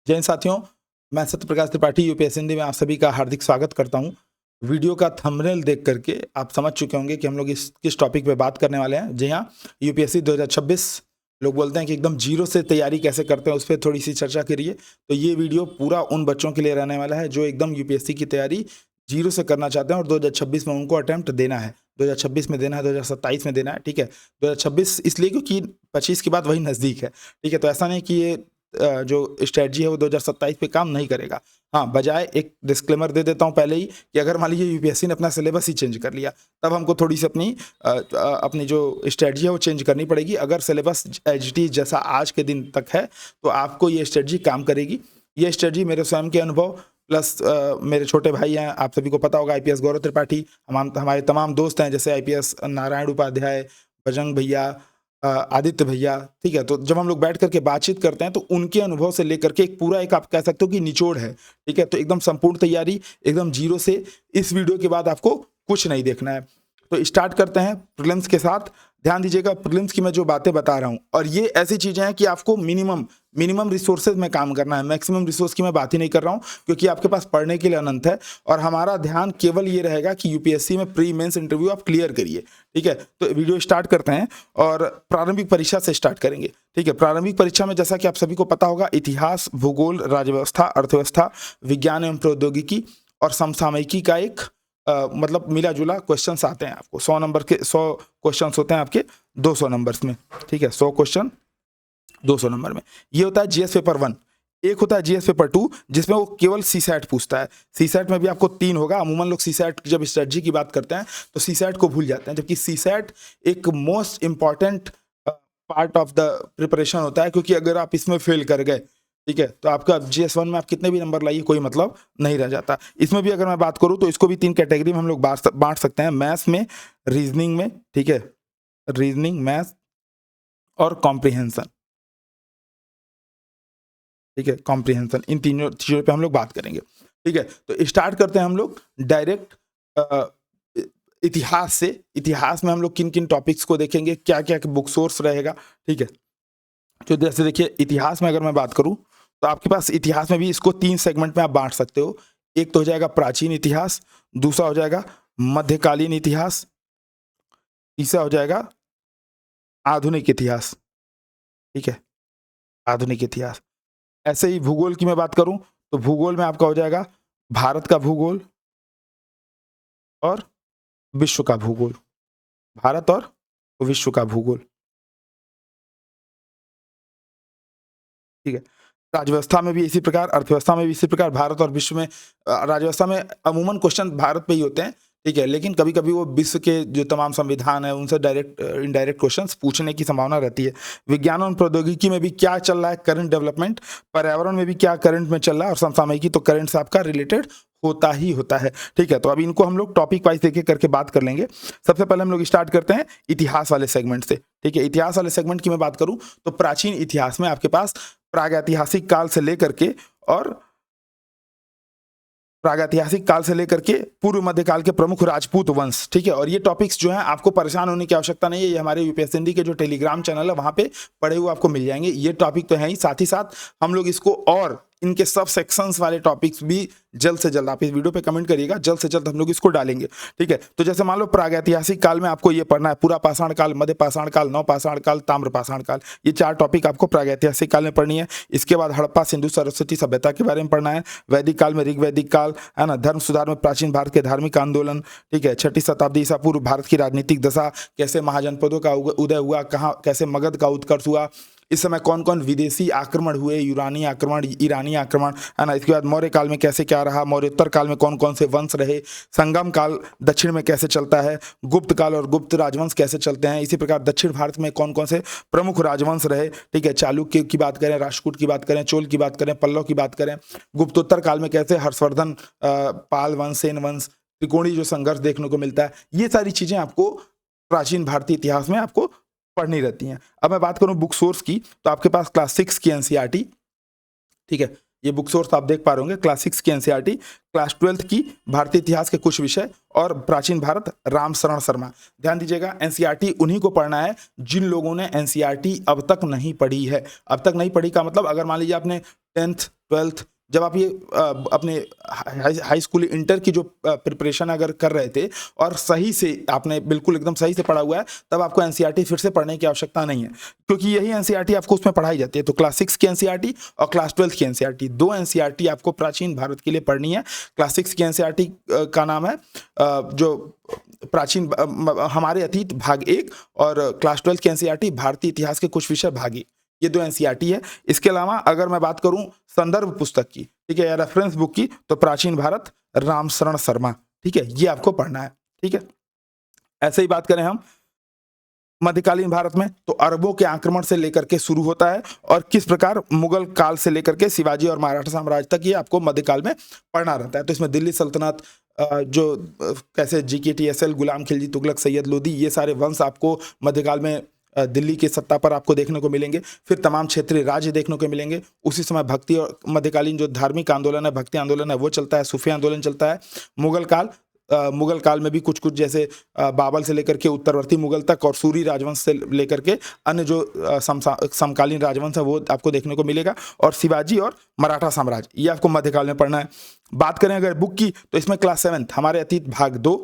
जय हिंद साथियों, मैं सत्यप्रकाश त्रिपाठी यूपीएससी हिंदी में आप सभी का हार्दिक स्वागत करता हूं। वीडियो का थंबनेल देख करके आप समझ चुके होंगे कि हम लोग इस किस टॉपिक पे बात करने वाले हैं। जी हाँ, यूपीएससी 2026 लोग बोलते हैं कि एकदम जीरो से तैयारी कैसे करते हैं, उस पर थोड़ी सी चर्चा करिए। तो ये वीडियो पूरा उन बच्चों के लिए रहने वाला है जो एकदम यूपीएससी की तैयारी जीरो से करना चाहते हैं और 2026 में उनको अटेम्प्ट देना है। 2026 में देना है, 2027 में देना है, ठीक है। 2026 इसलिए क्योंकि 25 के बाद वही नज़दीक है, ठीक है। तो ऐसा नहीं कि ये जो स्ट्रेटजी है वो 2027 पे काम नहीं करेगा। हाँ, बजाय एक डिस्क्लेमर दे देता हूँ पहले ही कि अगर मान लीजिए यूपीएससी ने अपना सिलेबस ही चेंज कर लिया, तब हमको थोड़ी सी अपनी जो स्ट्रेटजी है वो चेंज करनी पड़ेगी। अगर सिलेबस एज इट इज जैसा आज के दिन तक है तो आपको ये स्ट्रेटजी काम करेगी। ये स्ट्रेटजी मेरे स्वयं के अनुभव प्लस मेरे छोटे भाई हैं, आप सभी को पता होगा, आईपीएस गौरव त्रिपाठी, हमारे तमाम दोस्त हैं जैसे आईपीएस नारायण उपाध्याय, बजरंग भैया, आदित्य भैया, ठीक है। तो जब हम लोग बैठ करके बातचीत करते हैं तो उनके अनुभव से लेकर के एक पूरा एक आप कह सकते हो कि निचोड़ है, ठीक है। तो एकदम संपूर्ण तैयारी, एकदम जीरो से। इस वीडियो के बाद आपको कुछ नहीं देखना है। तो स्टार्ट करते हैं प्रीलिम्स के साथ। ध्यान दीजिएगा, प्रीलिम्स की मैं जो बातें बता रहा हूं और ये ऐसी चीजें हैं कि आपको मिनिमम रिसोर्सेज में काम करना है। मैक्सिमम रिसोर्स की मैं बात ही नहीं कर रहा हूं क्योंकि आपके पास पढ़ने के लिए अनंत है और हमारा ध्यान केवल ये रहेगा कि यूपीएससी में प्री मेंस इंटरव्यू आप क्लियर करिए, ठीक है। तो वीडियो स्टार्ट करते हैं और प्रारंभिक परीक्षा से स्टार्ट करेंगे, ठीक है। प्रारंभिक परीक्षा में जैसा कि आप सभी को पता होगा, इतिहास, भूगोल, राज्य व्यवस्था, अर्थव्यवस्था, विज्ञान एवं प्रौद्योगिकी और समसामयिकी का एक मतलब मिला जुला क्वेश्चंस आते हैं आपको। 100 नंबर के 100 क्वेश्चंस होते हैं आपके 200 नंबर्स में, ठीक है। 100 क्वेश्चन 200 नंबर में। ये होता है जीएस पेपर 1। एक होता है जीएस पेपर 2 जिसमें वो केवल सीसैट पूछता है। सीसैट में भी आपको 3 होगा। अमूमन लोग सीसैट जब स्ट्रेटजी की बात करते हैं तो सीसैट को भूल जाते हैं, जबकि सीसैट एक most important part of the preparation होता है, क्योंकि अगर आप इसमें फेल कर गए, ठीक है, तो आपका जीएस 1 में आप कितने भी नंबर लाइए कोई मतलब नहीं रह जाता। इसमें भी अगर मैं बात करूं तो इसको भी 3 कैटेगरी में हम लोग बांट सकते हैं, मैथ्स में, रीजनिंग में, ठीक है, रीजनिंग, मैथ्स और कॉम्प्रिहेंशन, ठीक है, कॉम्प्रिहेंशन। इन तीनों चीज़ों पे हम लोग बात करेंगे, ठीक है। तो स्टार्ट करते हैं हम लोग डायरेक्ट इतिहास से। इतिहास में हम लोग किन किन टॉपिक्स को देखेंगे, क्या क्या बुक सोर्स रहेगा, ठीक है। तो जैसे देखिए, इतिहास में अगर मैं बात करूं तो आपके पास इतिहास में भी इसको 3 सेगमेंट में आप बांट सकते हो। एक तो हो जाएगा प्राचीन इतिहास, दूसरा हो जाएगा मध्यकालीन इतिहास, तीसरा हो जाएगा आधुनिक इतिहास, ठीक है, आधुनिक इतिहास। ऐसे ही भूगोल की मैं बात करूं तो भूगोल में आपका हो जाएगा भारत का भूगोल और विश्व का भूगोल, भारत और विश्व का भूगोल, ठीक है। राज्यव्यवस्था में भी इसी प्रकार, अर्थव्यवस्था में भी इसी प्रकार, भारत और विश्व में। राज्यव्यवस्था में अमूमन क्वेश्चन भारत पे ही होते हैं, ठीक है, लेकिन कभी कभी वो विश्व के जो तमाम संविधान है उनसे डायरेक्ट इनडायरेक्ट क्वेश्चंस पूछने की संभावना रहती है। विज्ञान और प्रौद्योगिकी में भी क्या चल रहा है, करंट डेवलपमेंट। पर्यावरण में भी क्या करंट में चल रहा है, और समसामयिकी तो करंट से आपका रिलेटेड होता ही होता है, ठीक है। तो अभी इनको हम लोग टॉपिक वाइज एक एक करके बात कर लेंगे। सबसे पहले हम लोग स्टार्ट करते हैं इतिहास वाले सेगमेंट से, ठीक है। इतिहास वाले सेगमेंट की मैं बात करूं तो प्राचीन इतिहास में आपके पास प्रागैतिहासिक काल से लेकर के और प्रागैतिहासिक काल से लेकर के पूर्व मध्यकाल के प्रमुख राजपूत वंश, ठीक है। और ये टॉपिक्स जो हैं आपको परेशान होने की आवश्यकता नहीं है, ये हमारे यूपीएससी हिंदी के जो टेलीग्राम चैनल है वहां पे पढ़े हुए आपको मिल जाएंगे। ये टॉपिक तो है ही, साथ ही साथ हम लोग इसको और इनके सब सेक्शंस वाले टॉपिक्स भी जल्द से जल्द, आप इस वीडियो पे कमेंट करिएगा, जल्द से जल्द हम लोग इसको डालेंगे, ठीक है। तो जैसे मान लो प्रागैतिहासिक काल में आपको ये पढ़ना है, पूरा पाषाण काल, मध्य पाषाण काल, नव पाषाण काल, ताम्र पाषाण काल, ये 4 टॉपिक आपको प्रागैतिहासिक काल में पढ़नी है। इसके बाद हड़प्पा सिंधु सरस्वती सभ्यता के बारे में पढ़ना है। वैदिक काल में ऋग्वैदिक काल, है ना, धर्म सुधार में प्राचीन भारत के धार्मिक आंदोलन, ठीक है। 6ठी शताब्दी ईसा पूर्व भारत की राजनीतिक दशा, कैसे महाजनपदों का उदय हुआ, कहाँ कैसे मगध का उत्कर्ष हुआ, इस समय कौन कौन विदेशी आक्रमण हुए, यूनानी आक्रमण, ईरानी आक्रमण, है ना। इसके बाद मौर्य काल में कैसे क्या रहा, मौर्योत्तर काल में कौन कौन से वंश रहे, संगम काल दक्षिण में कैसे चलता है, गुप्त काल और गुप्त राजवंश कैसे चलते हैं, इसी प्रकार दक्षिण भारत में कौन कौन से प्रमुख राजवंश रहे, ठीक है। चालुक्य की बात करें, राष्ट्रकूट की बात करें, चोल की बात करें, पल्लव की बात करें, गुप्तोत्तर काल में कैसे हर्षवर्धन, पाल वंश, सेन वंश, त्रिकोणीय जो संघर्ष देखने को मिलता है, ये सारी चीजें आपको प्राचीन भारतीय इतिहास में आपको पढ़नी रहती हैं। अब मैं बात करूं बुक सोर्स की तो आपके पास क्लास 6 की एनसीईआरटी, ठीक है, ये बुक सोर्स आप देख पा रहे होंगे, क्लास 6 की एनसीईआरटी, क्लास 12 की भारतीय इतिहास के कुछ विषय और प्राचीन भारत, राम शरण शर्मा। ध्यान दीजिएगा, एनसीईआरटी उन्हीं को पढ़ना है जिन लोगों ने एनसीईआरटी अब तक नहीं पढ़ी है। अब तक नहीं पढ़ी का मतलब, अगर मान लीजिए आपने 10th ट्वेल्थ, जब आप ये अपने हाई स्कूल इंटर की जो प्रिपरेशन अगर कर रहे थे और सही से आपने बिल्कुल एकदम सही से पढ़ा हुआ है, तब आपको एनसीईआरटी फिर से पढ़ने की आवश्यकता नहीं है, क्योंकि यही एनसीईआरटी आपको उसमें पढ़ाई जाती है। तो क्लास 6 की एनसीईआरटी और क्लास 12 की एनसीईआरटी, दो एनसीईआरटी आपको प्राचीन भारत के लिए पढ़नी है। क्लास 6 की एनसीईआरटी का नाम है जो प्राचीन हमारे अतीत भाग 1, और क्लास 12 की एनसीईआरटी भारतीय इतिहास के कुछ विषय भाग 1। ये दो एनसीईआरटी है। इसके अलावा अगर मैं बात करूं संदर्भ पुस्तक की, ठीक है, या रेफरेंस बुक की, तो प्राचीन भारत राम शरण शर्मा, ठीक है, ये आपको पढ़ना है। ठीक है, ऐसे ही बात करें हम मध्यकालीन भारत में, तो अरबों के आक्रमण से लेकर के शुरू होता है और किस प्रकार मुगल काल से लेकर के शिवाजी और मराठा साम्राज्य तक ये आपको मध्यकाल में पढ़ना रहता है। तो इसमें दिल्ली सल्तनत, जो कैसे GKTSL, गुलाम खिलजी तुगलक, सैयद लोदी, ये सारे वंश आपको मध्यकाल में दिल्ली की सत्ता पर आपको देखने को मिलेंगे। फिर तमाम क्षेत्रीय राज्य देखने को मिलेंगे। उसी समय भक्ति और मध्यकालीन जो धार्मिक आंदोलन है, भक्ति आंदोलन है, वो चलता है, सूफी आंदोलन चलता है। मुगल काल में भी कुछ कुछ, जैसे बाबर से लेकर के उत्तरवर्ती मुगल तक और सूरी राजवंश से लेकर के अन्य जो समकालीन राजवंश है वो आपको देखने को मिलेगा। और शिवाजी और मराठा साम्राज्य, ये आपको मध्यकाल में पढ़ना है। बात करें अगर बुक की, तो इसमें क्लास 7 हमारे अतीत भाग 2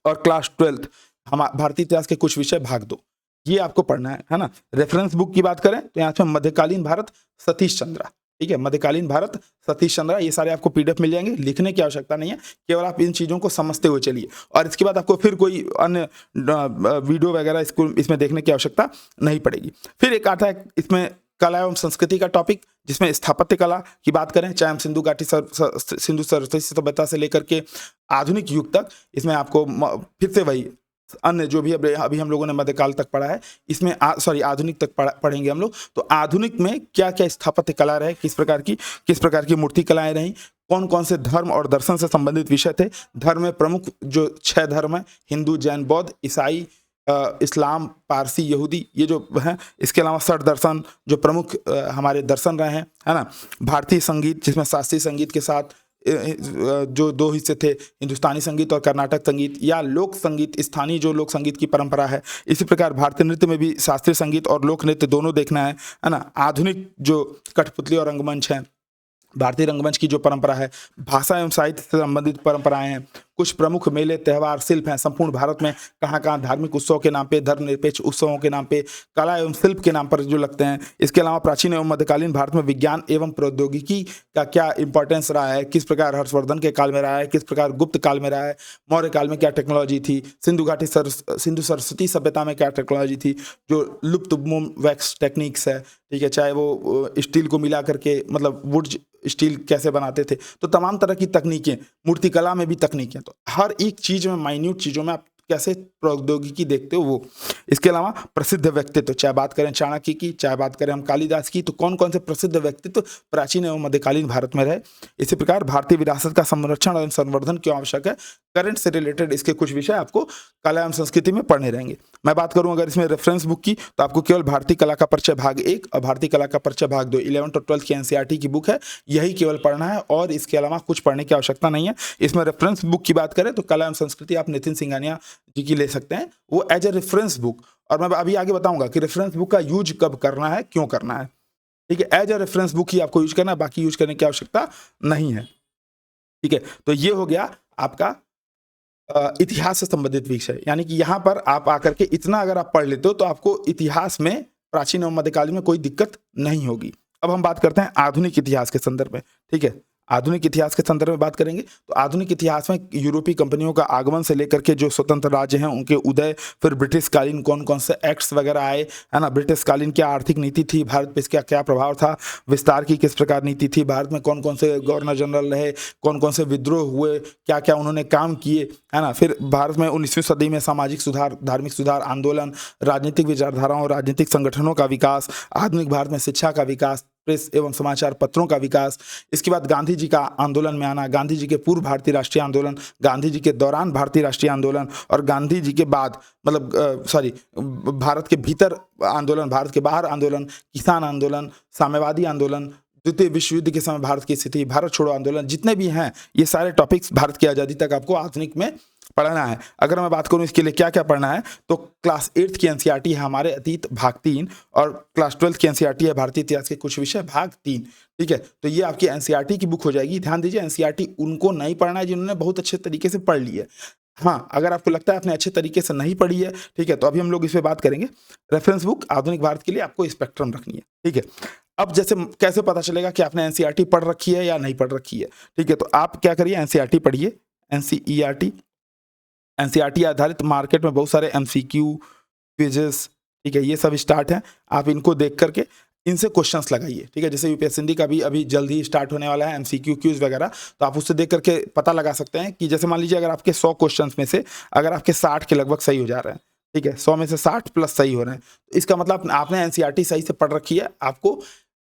और क्लास 12 हम भारतीय इतिहास के कुछ विषय भाग 2, ये आपको पढ़ना है ना। रेफरेंस बुक की बात करें तो यहाँ पे मध्यकालीन भारत सतीश चंद्रा, ठीक है, मध्यकालीन भारत सतीश चंद्रा, ये सारे आपको PDF मिल जाएंगे। लिखने की आवश्यकता नहीं है, केवल आप इन चीज़ों को समझते हुए चलिए, और इसके बाद आपको फिर कोई अन्य वीडियो वगैरह इसमें देखने की आवश्यकता नहीं पड़ेगी। फिर एक आता है इसमें कला एवं संस्कृति का टॉपिक, जिसमें स्थापत्य कला की बात करें, चाहे हम सिंधु घाटी सिंधु सरस्वती सभ्यता से लेकर के आधुनिक युग तक, इसमें आपको फिर से वही अन्य जो भी अभी हम लोगों ने मध्यकाल तक पढ़ा है, इसमें आधुनिक तक पढ़ेंगे हम लोग। तो आधुनिक में क्या क्या स्थापत्य कला रहे, किस प्रकार की मूर्ति कलाएं रहीं, कौन कौन से धर्म और दर्शन से संबंधित विषय थे। धर्म में प्रमुख जो 6 धर्म है, हिंदू, जैन, बौद्ध, ईसाई, इस्लाम, पारसी, यहूदी, ये जो हैं। इसके अलावा 6 दर्शन जो प्रमुख हमारे दर्शन रहे हैं, है ना। भारतीय संगीत, जिसमें शास्त्रीय संगीत के साथ जो 2 हिस्से थे, हिंदुस्तानी संगीत और कर्नाटक संगीत, या लोक संगीत, स्थानीय जो लोक संगीत की परंपरा है। इसी प्रकार भारतीय नृत्य में भी शास्त्रीय संगीत और लोक नृत्य दोनों देखना है ना। आधुनिक जो कठपुतली और रंगमंच है, भारतीय रंगमंच की जो परंपरा है, भाषा एवं साहित्य से संबंधित परंपराएं हैं, कुछ प्रमुख मेले, त्यौहार, शिल्प हैं संपूर्ण भारत में, कहाँ कहाँ धार्मिक उत्सव के नाम पे, धर्मनिरपेक्ष उत्सवों के नाम पे, कला एवं शिल्प के नाम पर जो लगते हैं। इसके अलावा प्राचीन एवं मध्यकालीन भारत में विज्ञान एवं प्रौद्योगिकी का क्या इंपॉर्टेंस रहा है, किस प्रकार हर्षवर्धन के काल में रहा है, किस प्रकार गुप्त काल में रहा है, मौर्य काल में क्या टेक्नोलॉजी थी, सिंधु सरस्वती सभ्यता में क्या टेक्नोलॉजी थी, जो लुप्त वैक्स टेक्निक्स है, ठीक है, चाहे वो स्टील को मिला करके, मतलब वुड स्टील कैसे बनाते थे। तो तमाम तरह की तकनीकें, मूर्तिकला में भी तकनीकें, तो हर एक चीज में, माइन्यूट चीजों में आप कैसे प्रौद्योगिकी देखते हो वो। इसके अलावा प्रसिद्ध व्यक्तित्व, चाहे बात करें चाणक्य की, चाहे बात करें हम कालिदास की, तो कौन कौन से प्रसिद्ध व्यक्तित्व प्राचीन एवं मध्यकालीन भारत में रहे। इसी प्रकार भारतीय विरासत का संरक्षण और संवर्धन क्यों आवश्यक है, करंट से रिलेटेड इसके कुछ विषय आपको कला एवं संस्कृति में पढ़ने रहेंगे। मैं बात करूं अगर इसमें रेफरेंस बुक की, तो आपको केवल भारतीय कला का परिचय भाग 1 और भारतीय कला का परिचय भाग 2, 11th और 12th की एनसीईआरटी की बुक है, यही केवल पढ़ना है, और इसके अलावा कुछ पढ़ने की आवश्यकता नहीं है। इसमें रेफरेंस बुक की बात करें तो कला एवं संस्कृति आप नितिन सिंघानिया जी की ले सकते हैं, वो एज ए रेफरेंस बुक। और मैं अभी आगे बताऊंगा कि रेफरेंस बुक का यूज कब करना है, क्यों करना है, ठीक है। एज ए रेफरेंस बुक ही आपको यूज करना है, बाकी यूज करने की आवश्यकता नहीं है, ठीक है। तो ये हो गया आपका इतिहास से संबंधित विषय, यानी कि यहाँ पर आप आकर के इतना अगर आप पढ़ लेते हो तो आपको इतिहास में प्राचीन एवं मध्यकाल में कोई दिक्कत नहीं होगी। अब हम बात करते हैं आधुनिक इतिहास के संदर्भ में, ठीक है। आधुनिक इतिहास के संदर्भ में बात करेंगे तो आधुनिक इतिहास में यूरोपीय कंपनियों का आगमन से लेकर के जो स्वतंत्र राज्य हैं उनके उदय, फिर ब्रिटिश कालीन कौन कौन से एक्ट्स वगैरह आए, है ना, ब्रिटिश कालीन क्या आर्थिक नीति थी, भारत पे इसका क्या प्रभाव था, विस्तार की किस प्रकार नीति थी, भारत में कौन कौन से गवर्नर जनरल रहे, कौन कौन से विद्रोह हुए, क्या क्या उन्होंने काम किए, है ना। फिर भारत में 19वीं सदी में सामाजिक सुधार, धार्मिक सुधार आंदोलन, राजनीतिक विचारधाराओं, राजनीतिक संगठनों का विकास, आधुनिक भारत में शिक्षा का विकास, प्रेस एवं समाचार पत्रों का विकास। इसके बाद गांधी जी का आंदोलन में आना, गांधी जी के पूर्व भारतीय राष्ट्रीय आंदोलन, गांधी जी के दौरान भारतीय राष्ट्रीय आंदोलन, और गांधी जी के बाद भारत के भीतर आंदोलन, भारत के बाहर आंदोलन, किसान आंदोलन, साम्यवादी आंदोलन, द्वितीय विश्व युद्ध के समय भारत की स्थिति, भारत छोड़ो आंदोलन, जितने भी हैं ये सारे टॉपिक्स भारत की आज़ादी तक आपको आधुनिक में पढ़ना है। अगर मैं बात करूं इसके लिए क्या क्या पढ़ना है, तो क्लास 8th की एनसीईआरटी है हमारे अतीत भाग 3, और क्लास 12th की एनसीईआरटी है भारतीय इतिहास के कुछ विषय भाग 3। ठीक है, तो ये आपकी एनसीईआरटी की बुक हो जाएगी। ध्यान दीजिए, एनसीईआरटी उनको नहीं पढ़ना है जिन्होंने बहुत अच्छे तरीके से पढ़ ली है। हाँ, अगर आपको लगता है आपने अच्छे तरीके से नहीं पढ़ी है, ठीक है, तो अभी हम लोग इस पे बात करेंगे। रेफरेंस बुक आधुनिक भारत के लिए आपको स्पेक्ट्रम रखनी है। ठीक है, अब जैसे कैसे पता चलेगा कि आपने एनसीईआरटी पढ़ रखी है या नहीं पढ़ रखी है? ठीक है, तो आप क्या करिए, एनसीईआरटी पढ़िए। एनसीईआरटी एनसीईआरटी आधारित मार्केट में बहुत सारे एमसीक्यू, क्विजेस, ठीक है, ये सब स्टार्ट हैं। आप इनको देख करके इनसे क्वेश्चंस लगाइए। ठीक है, जैसे यूपीएससी हिंदी का भी अभी जल्द ही स्टार्ट होने वाला है, एमसीक्यू क्यूज वगैरह, तो आप उससे देख करके पता लगा सकते हैं कि जैसे मान लीजिए अगर आपके 100 क्वेश्चंस में से अगर आपके 60 के लगभग सही हो जा रहे हैं, ठीक है, 100 में से 60 प्लस सही हो रहे हैं, तो इसका मतलब आपने एनसीईआरटी सही से पढ़ रखी है। आपको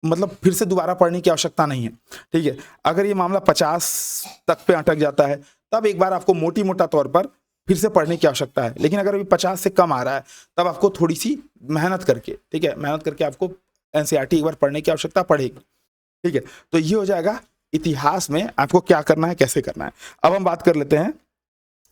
मतलब फिर से दोबारा पढ़ने की आवश्यकता नहीं है। ठीक है, अगर ये मामला 50 तक पे अटक जाता है, तब एक बार आपको मोटी मोटा तौर पर फिर से पढ़ने की आवश्यकता है। लेकिन अगर अभी 50 से कम आ रहा है, तब आपको थोड़ी सी मेहनत करके, ठीक है, मेहनत करके आपको एनसीईआरटी एक बार पढ़ने की आवश्यकता पड़ेगी। ठीक है, तो ये हो जाएगा इतिहास में आपको क्या करना है, कैसे करना है। अब हम बात कर लेते हैं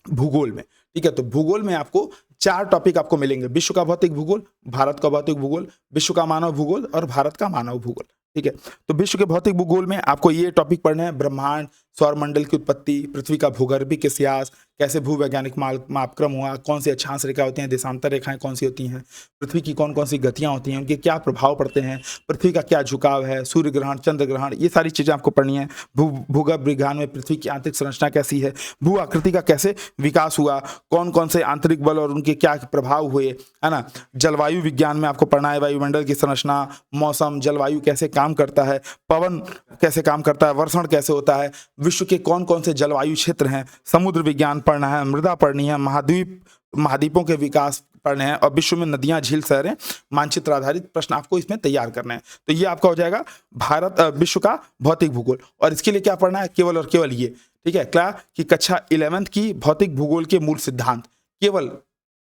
भूगोल में। ठीक है, तो भूगोल में आपको 4 टॉपिक आपको मिलेंगे: विश्व का भौतिक भूगोल, भारत का भौतिक भूगोल, विश्व का मानव भूगोल और भारत का मानव भूगोल। ठीक है, तो विश्व के भौतिक भूगोल में आपको ये टॉपिक पढ़ने हैं: ब्रह्मांड, सौरमंडल की उत्पत्ति, पृथ्वी का भूगर्भिक इतिहास, कैसे भूवैज्ञानिक मापक्रम हुआ, कौन सी अक्षांश रेखा होती हैं, देशांतर रेखाएं कौन सी होती हैं, पृथ्वी की कौन कौन सी गतियां होती हैं, उनके क्या प्रभाव पड़ते हैं, पृथ्वी का क्या झुकाव है, सूर्य ग्रहण, चंद्र ग्रहण, ये सारी चीजें आपको पढ़नी है। भूगर्भ विज्ञान में पृथ्वी की आंतरिक संरचना कैसी है, भू आकृति का कैसे विकास हुआ, कौन कौन से आंतरिक बल और उनके क्या प्रभाव हुए, है ना। जलवायु विज्ञान में आपको पढ़ना है वायुमंडल की संरचना, मौसम, जलवायु कैसे काम करता है, पवन कैसे काम करता है, वर्षण कैसे होता है, विश्व के कौन कौन से जलवायु क्षेत्र हैं, समुद्र विज्ञान पढ़ना है, मृदा पढ़नी है, महाद्वीपों के विकास पढ़ने हैं, और विश्व में नदियां, झील, शहरें, मानचित्र आधारित प्रश्न आपको इसमें तैयार करना है। तो ये आपका हो जाएगा विश्व का भौतिक भूगोल। और इसके लिए क्या पढ़ना है? केवल और केवल ये, ठीक है, क्या कि कक्षा 11th की भौतिक भूगोल के मूल सिद्धांत, केवल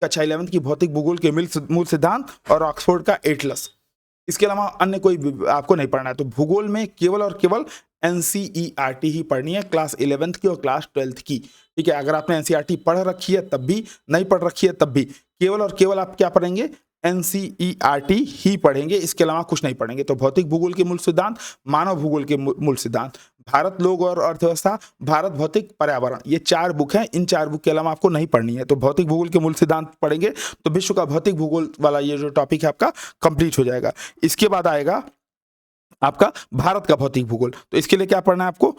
कक्षा 11th की भौतिक भूगोल के मूल सिद्धांत और ऑक्सफोर्ड का एटलस। इसके अलावा अन्य कोई आपको नहीं पढ़ना है। तो भूगोल में केवल और केवल एनसीईआरटी ही पढ़नी है, क्लास 11th की और क्लास 12th की। ठीक है, अगर आपने एनसीईआरटी पढ़ रखी है तब भी, नहीं पढ़ रखी है तब भी, केवल और केवल आप क्या पढ़ेंगे? एनसीईआरटी ही पढ़ेंगे, इसके अलावा कुछ नहीं पढ़ेंगे। तो भौतिक भूगोल के मूल सिद्धांत, मानव भूगोल के मूल सिद्धांत, भारत, लोग और अर्थव्यवस्था, भारत, भौतिक, पर्यावरण, ये 4 बुक हैं। इन 4 बुक के अलावा आपको नहीं पढ़नी है। तो भौतिक भूगोल के मूल सिद्धांत पढ़ेंगे तो विश्व का भौतिक भूगोल वाला ये जो टॉपिक है आपका कंप्लीट हो जाएगा। इसके बाद आएगा आपका भारत का भौतिक भूगोल। तो इसके लिए क्या पढ़ना है आपको?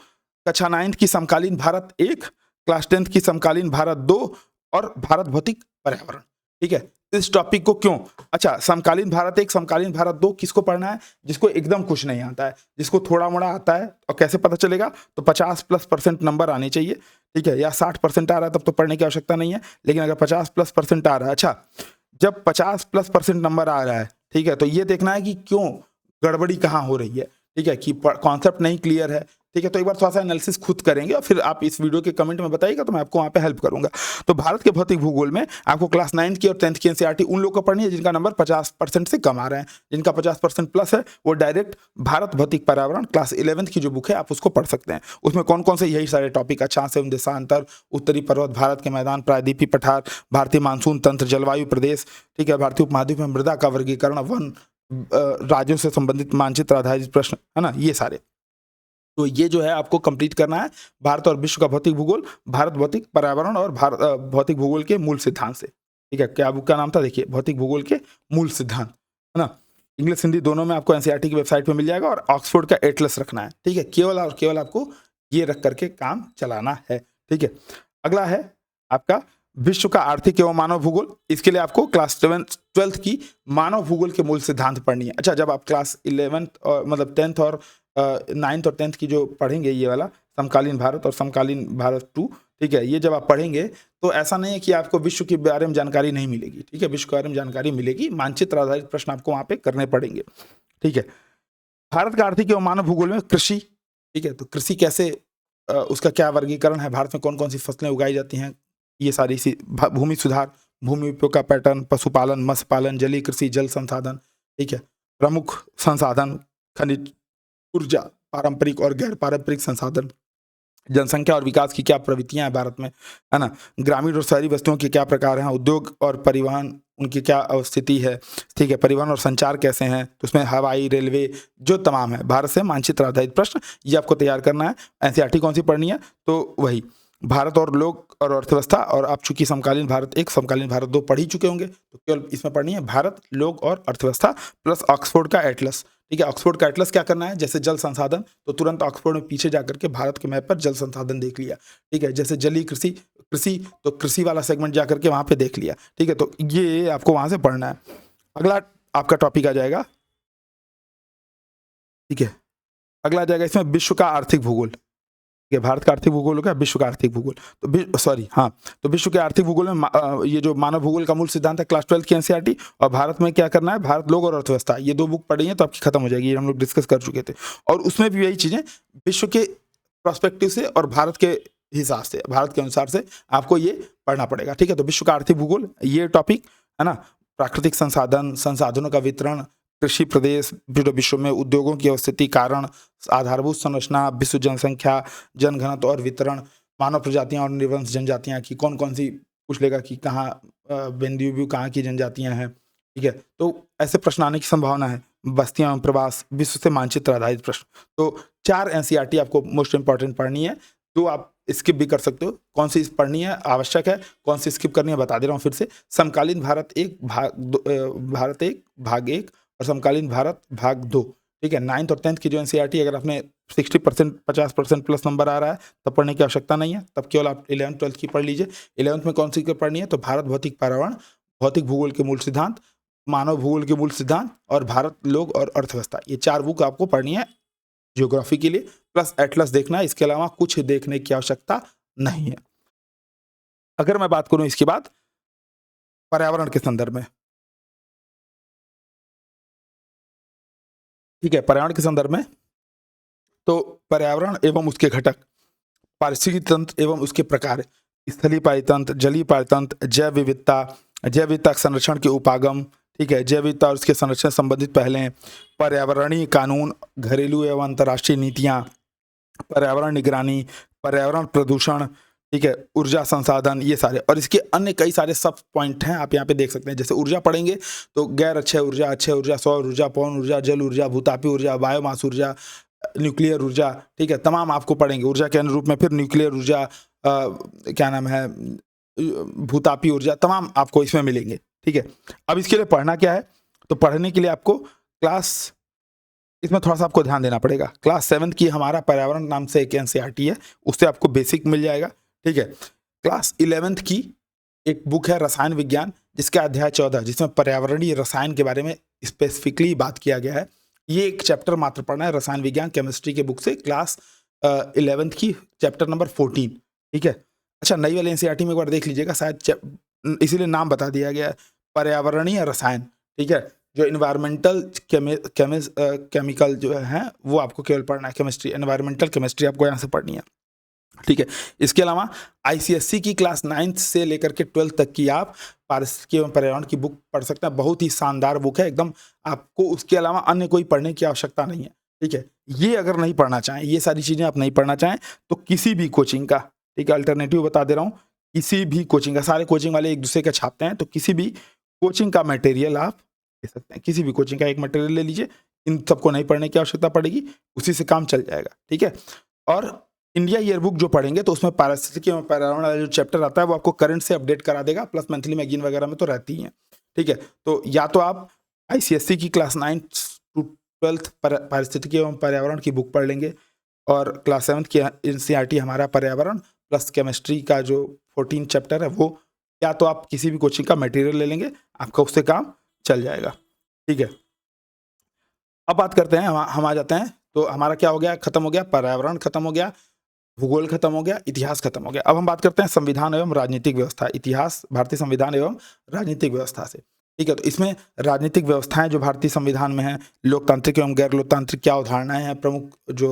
कक्षा 9th की समकालीन भारत 1, क्लास 10th की समकालीन भारत 2 और भारत भौतिक पर्यावरण। ठीक है, इस टॉपिक को क्यों? अच्छा, समकालीन भारत 1, समकालीन भारत 2 किसको पढ़ना है? जिसको एकदम कुछ नहीं आता है, जिसको थोड़ा मोड़ा आता है। और कैसे पता चलेगा? तो 50+% नंबर आने चाहिए। ठीक है, या 60% आ रहा है तब तो पढ़ने की आवश्यकता नहीं है, लेकिन अगर 50+% आ रहा है, अच्छा, जब 50+% नंबर आ रहा है, ठीक है, तो ये देखना है कि क्यों, गड़बड़ी कहाँ हो रही है। ठीक है, कि कॉन्सेप्ट नहीं क्लियर है। ठीक है, तो एक बार थोड़ा सा एनालिसिस खुद करेंगे और फिर आप इस वीडियो के कमेंट में बताइएगा तो मैं आपको वहाँ पे हेल्प करूंगा। तो भारत के भौतिक भूगोल में आपको क्लास 9th की और 10th की एनसीईआरटी उन लोगों को पढ़नी है जिनका नंबर 50% से कम आ रहा है। जिनका 50% प्लस है वो डायरेक्ट भारत भौतिक पर्यावरण क्लास 11th की जो बुक है आप उसको पढ़ सकते हैं। उसमें कौन कौन से यही सारे टॉपिक, अक्षांश एवं देशांतर, उत्तरी पर्वत, भारत के मैदान, प्रायद्वीपीय पठार, भारतीय मानसून तंत्र, जलवायु प्रदेश, ठीक है, भारतीय उपमहाद्वीप में मृदा का वर्गीकरण, वन, राज्यों से संबंधित मानचित्र आधारित प्रश्न, है ना, ये सारे। तो ये जो है आपको कंप्लीट करना है भारत और विश्व का भौतिक भूगोल, भारत भौतिक पर्यावरण और भारत भौतिक भूगोल के मूल सिद्धांत से। ठीक है, क्या बुक का नाम था? देखिए, भौतिक भूगोल के मूल सिद्धांत, है ना। इंग्लिश हिंदी दोनों में आपको एनसीईआरटी की वेबसाइट पे मिल जाएगा और ऑक्सफोर्ड का एटलस रखना है। ठीक है, केवल और केवल आपको ये रख करके काम चलाना है। ठीक है, अगला है आपका विश्व का आर्थिक एवं मानव भूगोल। इसके लिए आपको क्लास 12th की मानव भूगोल के मूल सिद्धांत पढ़नी है। अच्छा, जब आप क्लास 11th और मतलब 10th और 9th और 10th की जो पढ़ेंगे, ये वाला समकालीन भारत और समकालीन भारत 2, ठीक है, ये जब आप पढ़ेंगे तो ऐसा नहीं है कि आपको विश्व के बारे में जानकारी नहीं मिलेगी। ठीक है, विश्व के बारे में जानकारी मिलेगी, मानचित्र आधारित प्रश्न आपको वहाँ पे करने पड़ेंगे। ठीक है, भारत का आर्थिक एवं मानव भूगोल में कृषि, ठीक है, तो कृषि कैसे, उसका क्या वर्गीकरण है, भारत में कौन कौन सी फसलें उगाई जाती हैं, ये सारी सी, भूमि सुधार, भूमि उपयोग का पैटर्न, पशुपालन, मत्स्य पालन, जलीय कृषि, जल संसाधन, ठीक है, प्रमुख संसाधन, खनिज, ऊर्जा, पारंपरिक और गैर पारंपरिक संसाधन, जनसंख्या और विकास की क्या प्रवृत्तियां हैं भारत में, है ना। ग्रामीण और शहरी वस्तुओं के क्या प्रकार हैं, उद्योग और परिवहन उनकी क्या स्थिति है, ठीक है। परिवहन और संचार कैसे हैं, तो उसमें हवाई, रेलवे जो तमाम है, भारत से मानचित्र आधारित प्रश्न ये आपको तैयार करना है। एनसीईआरटी कौन सी पढ़नी है, तो वही भारत और लोग और अर्थव्यवस्था, और आप चूंकि समकालीन भारत एक, समकालीन भारत दो पढ़ ही चुके होंगे, तो केवल इसमें पढ़नी है भारत, लोग और अर्थव्यवस्था प्लस ऑक्सफोर्ड का एटलस, ठीक है। ऑक्सफोर्ड का एटलस क्या करना है, जैसे जल संसाधन, तो तुरंत ऑक्सफोर्ड में पीछे जाकर के भारत के मैप पर जल संसाधन देख लिया, ठीक है। जैसे जलीय कृषि, कृषि तो कृषि वाला सेगमेंट जाकर के वहां पे देख लिया, ठीक है। तो ये आपको वहां से पढ़ना है। अगला आपका टॉपिक आ जाएगा, ठीक है। अगला आ जाएगा इसमें विश्व का आर्थिक भूगोल, भारत का आर्थिक भूगोल हो गया, विश्व का आर्थिक भूगोल, तो सॉरी हाँ, तो विश्व के आर्थिक भूगोल में ये जो मानव भूगोल का मूल सिद्धांत है क्लास 12 की एनसीईआरटी, और भारत में क्या करना है, भारत, लोग और अर्थव्यवस्था, ये दो बुक पढ़ी है तो आपकी खत्म हो जाएगी, ये हम लोग डिस्कस कर चुके थे। और उसमें भी यही चीजें विश्व के प्रोस्पेक्टिव से और भारत के हिसाब से, भारत के अनुसार से आपको ये पढ़ना पड़ेगा, ठीक है। तो विश्व का आर्थिक भूगोल ये टॉपिक है ना, प्राकृतिक संसाधन, संसाधनों का वितरण, कृषि प्रदेश, विश्व में उद्योगों की अवस्थिति, कारण, आधारभूत संरचना, विश्व जनसंख्या, जनघनत्व और वितरण, मानव प्रजातियां और निर्वंश जनजातियां की कौन कौन सी, पूछ लेगा कि कहाँ बेंदियू कहाँ की जनजातियां हैं, ठीक है। तो ऐसे प्रश्न आने की संभावना है। बस्तियां एवं प्रवास, विश्व से मानचित्र आधारित प्रश्न, तो 4 एनसीईआरटी आपको मोस्ट इंपॉर्टेंट पढ़नी है। तो आप स्किप भी कर सकते हो, कौन सी पढ़नी है आवश्यक है, कौन सी स्किप करनी है बता दे रहा हूँ फिर से। समकालीन भारत एक भारत एक भाग 1 और समकालीन भारत भाग 2, ठीक है। 9th और 10th की जो एनसीईआरटी, अगर आपने 60% 50% प्लस नंबर आ रहा है तब पढ़ने की आवश्यकता नहीं है, तब केवल आप 11th 12th की पढ़ लीजिए। 11th में कौन सी पढ़नी है, तो भारत भौतिक पर्यावरण, भौतिक भूगोल के मूल सिद्धांत, मानव भूगोल के मूल सिद्धांत और भारत, लोग और अर्थव्यवस्था, ये 4 बुक आपको पढ़नी है ज्योग्राफी के लिए, प्लस एटलस देखना है, इसके अलावा कुछ देखने की आवश्यकता नहीं है। अगर मैं बात करूं इसके बाद पर्यावरण के संदर्भ में, ठीक है, पर्यावरण के संदर्भ में, तो पर्यावरण एवं उसके घटक, पारिस्थितिकी तंत्र एवं उसके प्रकार, स्थलीय पारितंत्र, जलीय पारितंत्र, जैव विविधता संरक्षण के उपागम, ठीक है, जैव विविधता और उसके संरक्षण से संबंधित पहले, पर्यावरणीय कानून, घरेलू एवं अंतर्राष्ट्रीय नीतियां, पर्यावरण निगरानी, पर्यावरण प्रदूषण, ठीक है, ऊर्जा संसाधन, ये सारे, और इसके अन्य कई सारे सब पॉइंट हैं, आप यहाँ पे देख सकते हैं। जैसे ऊर्जा पढ़ेंगे तो गैर अक्षय ऊर्जा, सौर ऊर्जा, पवन ऊर्जा, जल ऊर्जा, भूतापी ऊर्जा, बायोमास ऊर्जा, न्यूक्लियर ऊर्जा, ठीक है, तमाम आपको पढ़ेंगे ऊर्जा के अनुरूप में। फिर न्यूक्लियर ऊर्जा, क्या नाम है, भूतापी ऊर्जा, तमाम आपको इसमें मिलेंगे, ठीक है। अब इसके लिए पढ़ना क्या है, तो पढ़ने के लिए आपको क्लास, इसमें थोड़ा सा आपको ध्यान देना पड़ेगा। क्लास 7 की हमारा पर्यावरण नाम से एक एनसीईआरटी है, उससे आपको बेसिक मिल जाएगा, ठीक है। क्लास 11th की एक बुक है रसायन विज्ञान, जिसका अध्याय 14, जिसमें पर्यावरणीय रसायन के बारे में स्पेसिफिकली बात किया गया है। ये एक चैप्टर मात्र पढ़ना है रसायन विज्ञान केमिस्ट्री के बुक से, क्लास 11th की चैप्टर नंबर 14, ठीक है। अच्छा, नई वाली एनसीईआरटी में एक बार देख लीजिएगा, शायद इसीलिए नाम बता दिया गया है, पर्यावरणीय रसायन, ठीक है। जो इन्वायरमेंटल केमिकल जो है वो आपको केवल पढ़ना है, केमिस्ट्री, एनवायरमेंटल केमिस्ट्री आपको यहाँ से पढ़नी है, ठीक है। इसके अलावा आईसीएससी की क्लास 9th से लेकर के 12th तक की आप पारिस्थितिकी एवं पर्यावरण की बुक पढ़ सकते हैं, बहुत ही शानदार बुक है एकदम, आपको उसके अलावा अन्य कोई पढ़ने की आवश्यकता नहीं है, ठीक है। ये अगर नहीं पढ़ना चाहें, ये सारी चीजें आप नहीं पढ़ना चाहें, तो किसी भी कोचिंग का, ठीक है, अल्टरनेटिव बता दे रहा हूँ, किसी भी कोचिंग का, सारे कोचिंग वाले एक दूसरे का छापते हैं, तो किसी भी कोचिंग का मटेरियल आप ले सकते हैं, किसी भी कोचिंग का एक मटेरियल ले लीजिए, इन सबको नहीं पढ़ने की आवश्यकता पड़ेगी, उसी से काम चल जाएगा, ठीक है। और इंडिया ईयरबुक जो पढ़ेंगे तो उसमें पारिस्थितिकी एवं पर्यावरण वाला जो चैप्टर आता है वो आपको करंट से अपडेट करा देगा, प्लस मंथली मैगजीन वगैरह में तो रहती ही है, ठीक है। तो या तो आप आईसीएससी की क्लास 9th to 12th पारिस्थितिकी एवं पर्यावरण की बुक पढ़ लेंगे, और क्लास 7th की एनसीईआरटी हमारा पर्यावरण प्लस केमिस्ट्री का जो 14 चैप्टर है वो, या तो आप किसी भी कोचिंग का मटेरियल ले लेंगे, आपका उससे काम चल जाएगा, ठीक है। अब बात करते हैं, हम आ जाते हैं, तो हमारा क्या हो गया, खत्म हो गया पर्यावरण, खत्म हो गया भूगोल, खत्म हो गया इतिहास, खत्म हो गया। अब हम बात करते हैं संविधान एवं राजनीतिक व्यवस्था, इतिहास भारतीय संविधान एवं राजनीतिक व्यवस्था से, ठीक है। तो इसमें राजनीतिक व्यवस्थाएं जो भारतीय संविधान में है, लोकतांत्रिक एवं गैर लोकतांत्रिक क्या अवधारणाएं हैं, प्रमुख जो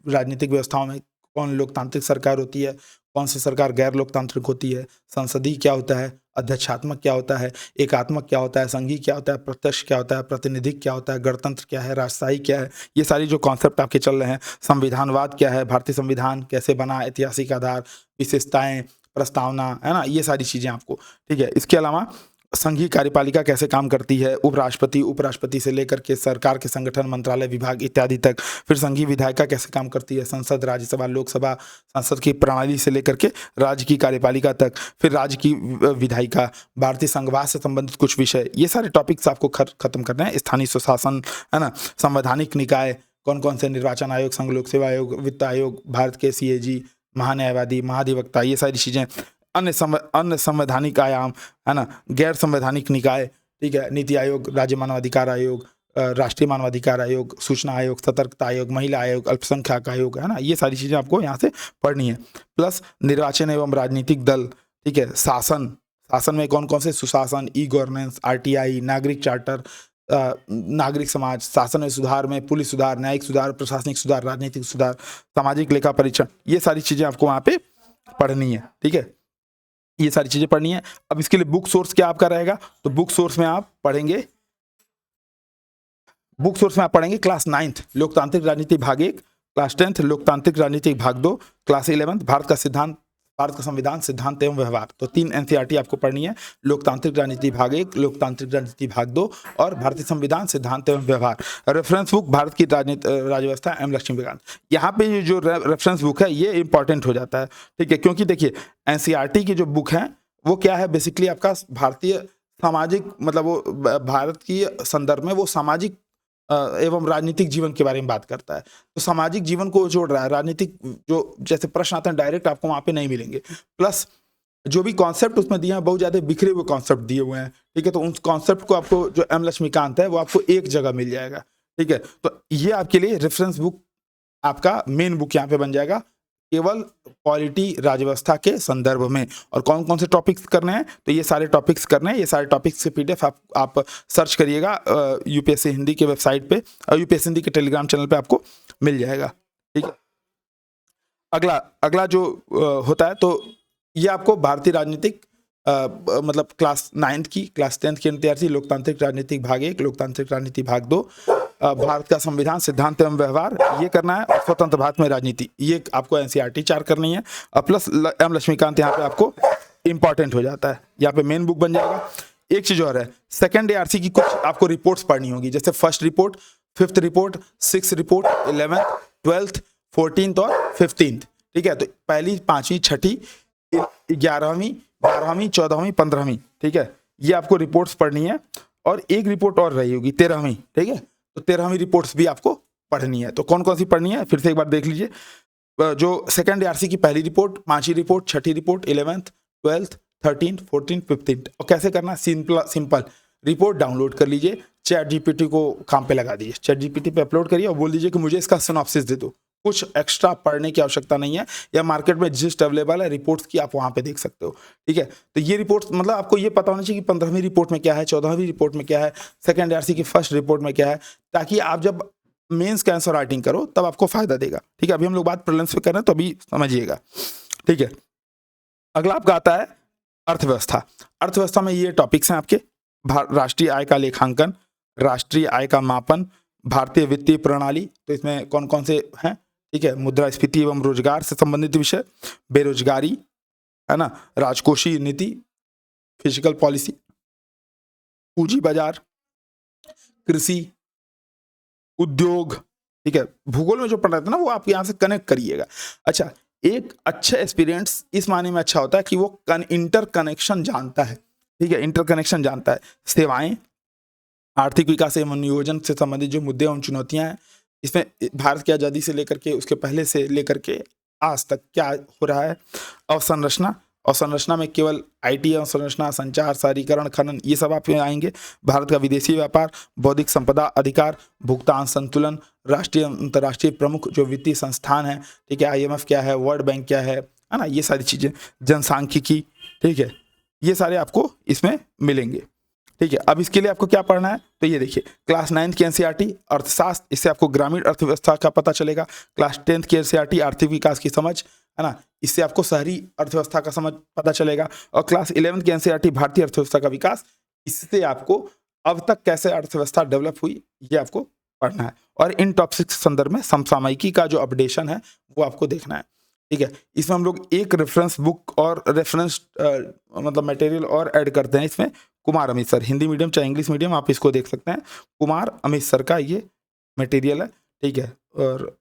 राजनीतिक व्यवस्थाओं में कौन लोकतांत्रिक सरकार होती है, कौन सी सरकार गैर लोकतांत्रिक होती है, संसदीय क्या होता है, अध्यक्षात्मक क्या होता है, एकात्मक क्या होता है, संघीय क्या होता है, प्रत्यक्ष क्या होता है, प्रातिनिधिक क्या होता है, गणतंत्र क्या है, राजशाही क्या है, ये सारी जो कॉन्सेप्ट आपके चल रहे हैं। संविधानवाद क्या है, भारतीय संविधान कैसे बना, ऐतिहासिक आधार, विशेषताएं, प्रस्तावना, है ना, ये सारी चीज़ें आपको, ठीक है। इसके अलावा संघीय कार्यपालिका कैसे काम करती है, उपराष्ट्रपति से लेकर के सरकार के संगठन, मंत्रालय, विभाग इत्यादि तक। फिर संघीय विधायिका कैसे काम करती है, संसद, राज्यसभा, लोकसभा, संसद की प्रणाली से लेकर के राज्य की कार्यपालिका तक। फिर राज्य की विधायिका, भारतीय संघवाद से संबंधित कुछ विषय, ये सारे टॉपिक्स आपको खत्म करने हैं। स्थानीय स्वशासन, है ना, संवैधानिक निकाय, कौन कौन से, निर्वाचन आयोग, संघ लोक सेवा आयोग, वित्त आयोग, भारत के CAG, महान्यायवादी, महाधिवक्ता, ये सारी चीज़ें। अन्य संवैधानिक आयाम, है ना, गैर संवैधानिक निकाय, ठीक है, नीति आयोग, राज्य मानवाधिकार आयोग, राष्ट्रीय मानवाधिकार आयोग, सूचना आयोग, सतर्कता आयोग, महिला आयोग, अल्पसंख्यक आयोग, है ना, ये सारी चीज़ें आपको यहाँ से पढ़नी है। प्लस निर्वाचन एवं राजनीतिक दल, ठीक है, शासन में कौन कौन से, सुशासन, गवर्नेंस, RTI, नागरिक चार्टर, नागरिक समाज, शासन में सुधार में पुलिस सुधार, न्यायिक सुधार, प्रशासनिक सुधार, राजनीतिक सुधार, सामाजिक लेखा परीक्षण, ये सारी चीज़ें आपको वहाँ पे पढ़नी है, ठीक है, ये सारी चीजें पढ़नी है। अब इसके लिए बुक सोर्स क्या आपका रहेगा, तो बुक सोर्स में आप पढ़ेंगे क्लास 9th लोकतांत्रिक राजनीति भाग 1, क्लास 10th लोकतांत्रिक राजनीति भाग 2, क्लास 11th भारत का संविधान, सिद्धांत एवं व्यवहार। तो 3 NCERT आपको पढ़नी है, लोकतांत्रिक राजनीति भाग 1, लोकतांत्रिक राजनीति भाग 2 और भारतीय संविधान, सिद्धांत एवं व्यवहार। रेफरेंस बुक भारत की राज्यव्यवस्था एम लक्ष्मीकांत। यहाँ पे जो रेफरेंस बुक है ये इंपॉर्टेंट हो जाता है, ठीक है, क्योंकि देखिए NCERT की जो बुक है वो क्या है, बेसिकली आपका भारतीय सामाजिक, मतलब वो भारत की संदर्भ में वो सामाजिक एवं राजनीतिक जीवन के बारे में बात करता है। तो सामाजिक जीवन को जोड़ रहा है, राजनीतिक जो जैसे प्रश्न आते हैं डायरेक्ट आपको वहाँ पे नहीं मिलेंगे। प्लस जो भी कॉन्सेप्ट उसमें दिए हैं बहुत ज़्यादा बिखरे हुए कॉन्सेप्ट दिए हुए हैं, ठीक है, तो उन कॉन्सेप्ट को आपको जो एम लक्ष्मीकांत है वो आपको एक जगह मिल जाएगा, ठीक है। तो ये आपके लिए रेफरेंस बुक आपका मेन बुक यहाँ पे बन जाएगा, केवल पॉलिटी राज्यव्यवस्था के संदर्भ में। और कौन कौन से टॉपिक्स करने हैं, तो ये सारे टॉपिक्स करने हैं। ये सारे टॉपिक्स के PDF आप सर्च करिएगा UPSC हिंदी के वेबसाइट पे और UPSC हिंदी के टेलीग्राम चैनल पे आपको मिल जाएगा, ठीक है। अगला जो होता है, तो ये आपको भारतीय राजनीतिक मतलब क्लास 9th की, क्लास 10th की NCERT, लोकतांत्रिक राजनीतिक भाग 1, लोकतांत्रिक राजनीति भाग 2, भारत का संविधान, सिद्धांत एवं व्यवहार, ये करना है। और स्वतंत्र भारत में राजनीति, ये आपको NCERT 4 करनी है। और प्लस एम लक्ष्मीकांत यहाँ पे आपको इंपॉर्टेंट हो जाता है, यहाँ पे मेन बुक बन जाएगा। एक चीज और है, सेकंड ARC की कुछ आपको रिपोर्ट्स पढ़नी होगी, जैसे 1st report, 5th report, 6th report, 11th, 12th, 14th और 15th, ठीक है। तो पहली, 5वीं, 6ठी, 11वीं, 12वीं, 14वीं, 15वीं, ठीक है, ये आपको रिपोर्ट्स पढ़नी है। और एक रिपोर्ट और रही होगी 13वीं, ठीक है, तो 13वीं रिपोर्ट्स भी आपको पढ़नी है। तो कौन कौन सी पढ़नी है फिर से एक बार देख लीजिए। जो सेकंड ARC की पहली रिपोर्ट, 5वीं report, 6ठी report, 11th, 12th, 13th, 14th, 15th। और कैसे करना, सिंपल रिपोर्ट डाउनलोड कर लीजिए, ChatGPT को काम पे लगा दीजिए, ChatGPT पे अपलोड करिए और बोल दीजिए कि मुझे इसका सिनॉप्सिस दे दो। कुछ एक्स्ट्रा पढ़ने की आवश्यकता नहीं है, या मार्केट में जिस्ट अवेलेबल है रिपोर्ट्स की आप वहां पे देख सकते हो, ठीक है। तो ये रिपोर्ट्स, मतलब आपको ये पता होना चाहिए कि 15वीं रिपोर्ट में क्या है, 14वीं रिपोर्ट में क्या है, सेकंड ARC की 1st रिपोर्ट में क्या है, ताकि आप जब मेंस का आंसर राइटिंग करो तब आपको फायदा देगा, ठीक है। अभी हम लोग बात प्रीलिम्स पे कर रहे हैं तो अभी समझिएगा, ठीक है। अगला आपका आता है अर्थव्यवस्था। अर्थव्यवस्था में ये टॉपिक्स हैं आपके, राष्ट्रीय आय का लेखांकन, राष्ट्रीय आय का मापन, भारतीय वित्तीय प्रणाली, तो इसमें कौन कौन से हैं, ठीक है, मुद्रास्फीति एवं रोजगार से संबंधित विषय, बेरोजगारी, है ना, राजकोषीय नीति, फिजिकल पॉलिसी, पूंजी बाजार, कृषि, उद्योग, ठीक है। भूगोल में जो पढ़ रहे थे ना वो आप यहाँ से कनेक्ट करिएगा। अच्छा, एक अच्छे एस्पिरेंट्स इस माने में अच्छा होता है कि वो इंटर कनेक्शन जानता है, ठीक है, इंटर कनेक्शन जानता है। सेवाएं, आर्थिक विकास एवं नियोजन से संबंधित जो मुद्दे एवं चुनौतियां हैं, इसमें भारत की आज़ादी से लेकर के उसके पहले से लेकर के आज तक क्या हो रहा है। अवसंरचना, अवसंरचना में केवल IT अवसंरचना, संचार, शहरीकरण, खनन, ये सब आप आएंगे। भारत का विदेशी व्यापार, बौद्धिक संपदा अधिकार, भुगतान संतुलन, राष्ट्रीय अंतर्राष्ट्रीय प्रमुख जो वित्तीय संस्थान है, ठीक है, IMF क्या है, वर्ल्ड बैंक क्या है ना, ये सारी चीज़ें, जनसांख्यिकी, ठीक है, ये सारे आपको इसमें मिलेंगे, ठीक है। अब इसके लिए आपको क्या पढ़ना है, तो ये देखिए, क्लास 9th की NCERT अर्थशास्त्र, इससे आपको ग्रामीण अर्थव्यवस्था का पता चलेगा। क्लास 10th की NCERT आर्थिक विकास की समझ, है ना। इससे आपको शहरी अर्थव्यवस्था का समझ पता चलेगा। और क्लास 11 की एनसीईआरटी भारतीय अर्थव्यवस्था का विकास, इससे आपको अब तक कैसे अर्थव्यवस्था डेवलप हुई ये आपको पढ़ना है। और इन टॉपिक्स के संदर्भ में समसामयिकी का जो अपडेशन है वो आपको देखना है, ठीक है। इसमें हम लोग एक रेफरेंस बुक और रेफरेंस मतलब मटेरियल और ऐड करते हैं इसमें। कुमार अमित सर, हिंदी मीडियम चाहे इंग्लिश मीडियम, आप इसको देख सकते हैं। कुमार अमित सर का ये मटेरियल है, ठीक है। और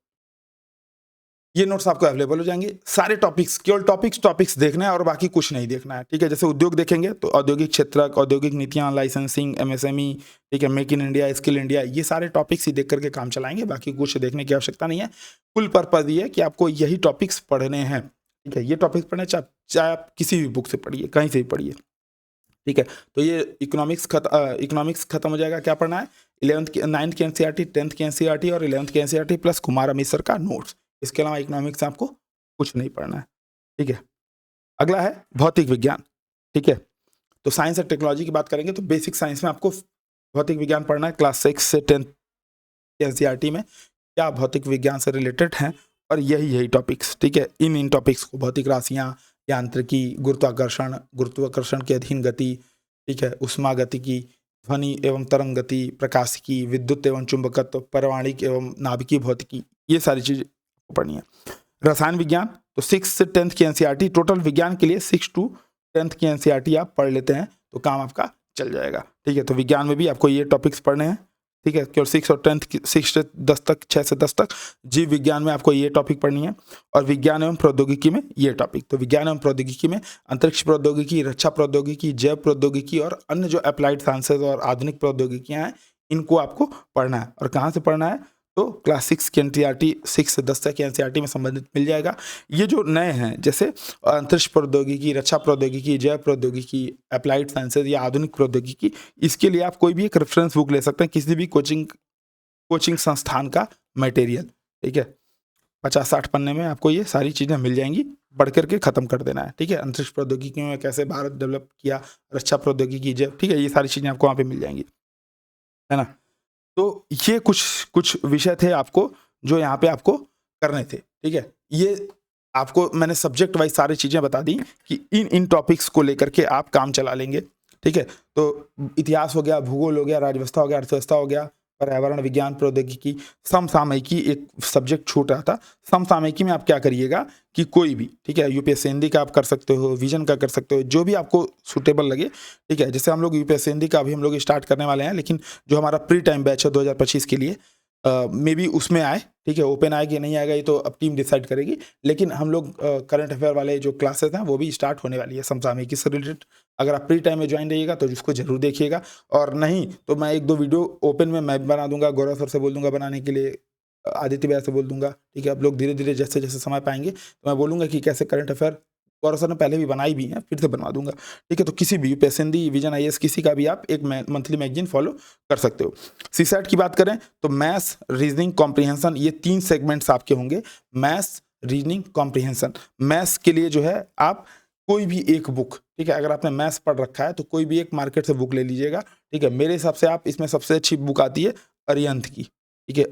ये नोट्स आपको अवेलेबल हो जाएंगे। सारे टॉपिक्स, केवल टॉपिक्स देखना है और बाकी कुछ नहीं देखना है, ठीक है। जैसे उद्योग देखेंगे तो औद्योगिक क्षेत्र, औद्योगिक नीतियां, लाइसेंसिंग, एमएसएमई, ठीक है, make in India, skill India, ये सारे टॉपिक्स ही देख करके काम चलाएंगे, बाकी कुछ देखने की आवश्यकता नहीं है। कुल पर्पज ये है कि आपको यही टॉपिक्स पढ़ने हैं, ठीक है। ये टॉपिक्स पढ़ने चाहे आप किसी भी बुक से पढ़िए, कहीं से भी पढ़िए, ठीक है। तो ये इकोनॉमिक्स खत्म हो जाएगा। क्या पढ़ना है? 9th की एनसीईआरटी, 10th की एनसीईआरटी और 11th की NCERT plus Kumar Amit sir का नोट्स। इसके अलावा इकोनॉमिक्स आपको कुछ नहीं पढ़ना है, ठीक है। अगला है भौतिक विज्ञान, ठीक है। तो साइंस और टेक्नोलॉजी की बात करेंगे तो बेसिक साइंस में आपको भौतिक विज्ञान पढ़ना है। क्लास 6 से 10th एनसीईआरटी में क्या भौतिक विज्ञान से रिलेटेड हैं, और यही टॉपिक्स, ठीक है। इन टॉपिक्स को भौतिक राशियाँ, यांत्रिकी, गुरुत्वाकर्षण के अधीन गति, ठीक है, उष्मागतिकी, ध्वनि एवं तरंग गति, प्रकाशिकी, विद्युत एवं चुंबकत्व, परमाणिक एवं नाभिकीय भौतिकी, ये सारी चीजें पढ़नी है। रसायन विज्ञान तो 6 से 10th की एनसीईआरटी, टोटल विज्ञान के लिए 6 to 10th की एनसीईआरटी आप पढ़ लेते हैं तो काम आपका चल जाएगा, ठीक है। तो विज्ञान में भी आपको ये टॉपिक्स पढ़ने हैं, ठीक है। केवल 6 और 10th की 6 से 10 तक, 6 से 10 तक जीव विज्ञान में आपको ये टॉपिक पढ़नी है। और विज्ञान एवं प्रौद्योगिकी में ये टॉपिक, तो विज्ञान एवं प्रौद्योगिकी में अंतरिक्ष प्रौद्योगिकी, रक्षा प्रौद्योगिकी, जैव प्रौद्योगिकी और अन्य जो अप्लाइड साइंसेज और आधुनिक प्रौद्योगिकियां हैं, इनको आपको पढ़ना है। और कहाँ से पढ़ना है? तो क्लास 6 की एनसीईआरटी, 6 से 10 तक की एनसीईआरटी में संबंधित मिल जाएगा। ये जो नए हैं जैसे अंतरिक्ष प्रौद्योगिकी, रक्षा प्रौद्योगिकी, जैव प्रौद्योगिकी, अप्लाइड साइंसेज या आधुनिक प्रौद्योगिकी, इसके लिए आप कोई भी एक रेफरेंस बुक ले सकते हैं, किसी भी कोचिंग संस्थान का मटेरियल, ठीक है। 50-60 पन्ने में आपको ये सारी चीज़ें मिल जाएंगी, पढ़ करके खत्म कर देना है, ठीक है। अंतरिक्ष प्रौद्योगिकी में कैसे भारत डेवलप किया, रक्षा प्रौद्योगिकी, जैव, ठीक है, ये सारी चीज़ें आपको वहाँ पे मिल जाएंगी, है ना। तो ये कुछ विषय थे आपको जो यहाँ पे आपको करने थे, ठीक है। ये आपको मैंने सब्जेक्ट वाइज सारी चीज़ें बता दी कि इन टॉपिक्स को लेकर के आप काम चला लेंगे, ठीक है। तो इतिहास हो गया, भूगोल हो गया, राजव्यवस्था हो गया, अर्थव्यवस्था हो गया, पर्यावरण विज्ञान, प्रौद्योगिकी, समसामयिकी एक सब्जेक्ट छूट रहा था। समसामयिकी में आप क्या करिएगा कि कोई भी, ठीक है, यूपीएससी हिंदी का आप कर सकते हो, विजन का कर सकते हो, जो भी आपको सूटेबल लगे, ठीक है। जैसे हम लोग यूपीएससी हिंदी का अभी हम लोग स्टार्ट करने वाले हैं, लेकिन जो हमारा प्री टाइम बैच है 2025 के लिए, मे बी उसमें आए, ठीक है। ओपन आएगी नहीं आएगा ये तो अब टीम डिसाइड करेगी, लेकिन हम लोग करंट अफेयर वाले जो क्लासेस हैं वो भी स्टार्ट होने वाली है समसामयिकी से रिलेटेड। अगर आप प्री टाइम में ज्वाइन रहिएगा तो जिसको जरूर देखिएगा, और नहीं तो मैं 1-2 वीडियो ओपन में मैं बना दूंगा, गौरव सर से बोल दूंगा बनाने के लिए, आदित्य भैया से बोल दूंगा, ठीक है। आप लोग धीरे धीरे जैसे जैसे समय पाएंगे तो मैं बोलूँगा कि कैसे करंट अफेयर, गौरव सर ने पहले भी बनाई भी है, फिर से बनवा दूंगा, ठीक है। तो किसी भी यूपीएससी हिंदी, विजन आईएएस, किसी का भी आप एक मंथली मैगजीन फॉलो कर सकते हो। सीसैट की बात करें तो मैथ्स, रीजनिंग, कॉम्प्रिहेंशन, ये 3 सेगमेंट्स आपके होंगे। Maths, reasoning, comprehension. मैथ्स के लिए जो है आप कोई भी एक बुक, ठीक है, अगर आपने मैथ्स पढ़ रखा है तो कोई भी एक मार्केट से बुक ले लीजिएगा, ठीक है। मेरे हिसाब से आप इसमें सबसे अच्छी बुक आती है अरिहंत की, ठीक है,